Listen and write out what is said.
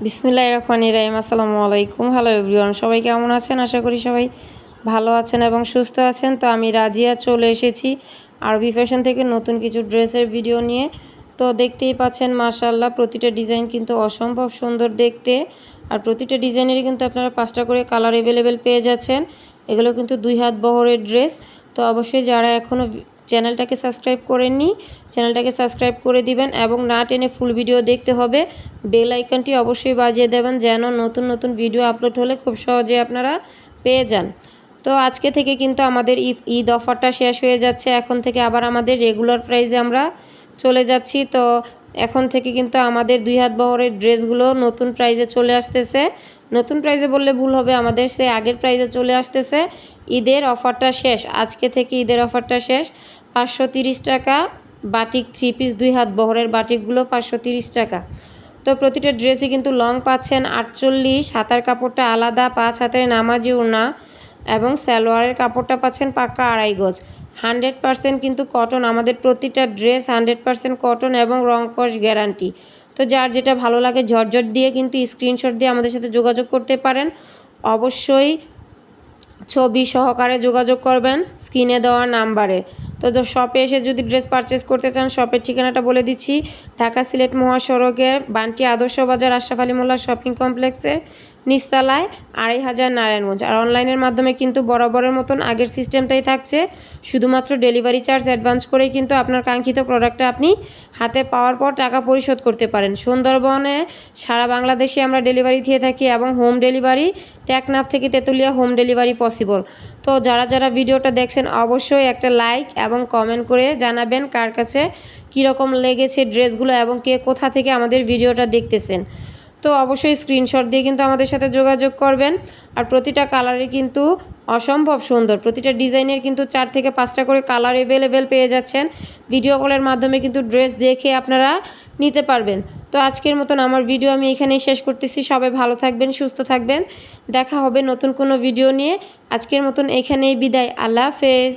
বিসমিল্লাহির রহমানির রহিম। আসসালামু আলাইকুম। হ্যালো এভরিওয়ান, সবাই কেমন আছেন? আশা করি সবাই ভালো আছেন এবং সুস্থ আছেন। তো আমি রাজিয়া চলে এসেছি আরবি ফ্যাশন থেকে নতুন কিছু ড্রেসের ভিডিও নিয়ে। তো দেখতেই পাচ্ছেন মাশাআল্লাহ, প্রতিটা ডিজাইন কিন্তু অসম্ভব সুন্দর দেখতে। আর প্রতিটা ডিজাইনেরই কিন্তু আপনারা 5টা করে কালার অ্যাভেলেবেল পেয়ে যাচ্ছেন। এগুলো কিন্তু 2 হাত বহরের ড্রেস। তো অবশ্যই যারা এখনও চ্যানেলটাকে সাবস্ক্রাইব করেননি, চ্যানেলটাকে সাবস্ক্রাইব করে দিবেন এবং না টেনে ফুল ভিডিও দেখতে হবে। বেল আইকনটি অবশ্যই বাজিয়ে দেবেন যেন নতুন নতুন ভিডিও আপলোড হলে খুব সহজে আপনারা পেয়ে যান। তো আজকে থেকে কিন্তু আমাদের ঈদ অফারটা শেষ হয়ে যাচ্ছে। এখন থেকে আবার আমাদের রেগুলার প্রাইসে আমরা চলে যাচ্ছি। তো এখন থেকে কিন্তু আমাদের 2 হাত বহরের ড্রেসগুলো নতুন প্রাইসে চলে আসতেছে। নতুন প্রাইসে বললে ভুল হবে, আমাদের সে আগের প্রাইসে চলে আসতেছে। ঈদের অফারটা শেষ, আজকে থেকে ঈদের অফারটা শেষ। 530 টাকা বাটিক 3 পিস 2 হাত বহরের বাটিকগুলো 530 টাকা। তো প্রতিটা ড্রেসই কিন্তু লং পাচ্ছেন 48, হাতার কাপড়টা আলাদা, 5 হাতের নামাজি ওড়না এবং সালোয়ারের কাপড়টা পাচ্ছেন পাক্কা 2.5 গজ। 100% কিন্তু কটন, আমাদের প্রতিটা ড্রেস 100% কটন এবং রং কস গ্যারান্টি। তো যার যেটা ভালো লাগে ঝটঝট দিয়ে কিন্তু স্ক্রিনশট দিয়ে আমাদের সাথে যোগাযোগ করতে পারেন। অবশ্যই ছবি সহকারে যোগাযোগ করবেন স্ক্রিনে দেওয়া নাম্বারে। তো শপে এসে যদি ড্রেস পারচেস করতে চান, শপের ঠিকানাটা বলে দিচ্ছি। ঢাকা সিলেট মহাসড়কের বান্টি আদর্শ বাজার আশরাফ আলী মোল্লা শপিং কমপ্লেক্সের নিচতলায় 2500 নারায়ণগঞ্জ। আর অনলাইনের মাধ্যমে কিন্তু বরাবরের মতন আগের সিস্টেমটাই থাকছে, শুধুমাত্র ডেলিভারি চার্জ অ্যাডভান্স করেই কিন্তু আপনার কাঙ্ক্ষিত প্রোডাক্টটা আপনি হাতে পাওয়ার পর টাকা পরিশোধ করতে পারেন। সুন্দরবনে সারা বাংলাদেশে আমরা ডেলিভারি দিয়ে থাকি এবং হোম ডেলিভারি টেকনাফ থেকে তেঁতুলিয়া হোম ডেলিভারি পসিবল। তো যারা যারা ভিডিওটা দেখছেন অবশ্যই একটা লাইক এবং কমেন্ট করে জানাবেন কার কাছে কীরকম লেগেছে ড্রেসগুলো এবং কে কোথা থেকে আমাদের ভিডিওটা দেখতেছেন। তো অবশ্যই স্ক্রিনশট দিয়ে কিন্তু আমাদের সাথে যোগাযোগ করবেন। আর প্রতিটা কালারে কিন্তু অসম্ভব সুন্দর, প্রতিটা ডিজাইনের কিন্তু 4 থেকে 5টা করে কালার অ্যাভেলেবেল পেয়ে যাচ্ছেন। ভিডিও কলের মাধ্যমে কিন্তু ড্রেস দেখে আপনারা নিতে পারবেন। তো আজকের মতন আমার ভিডিও আমি এখানেই শেষ করতেছি। সবাই ভালো থাকবেন, সুস্থ থাকবেন। দেখা হবে নতুন কোনো ভিডিও নিয়ে। আজকের মতন এখানেই বিদায়। আল্লাহ হাফেজ।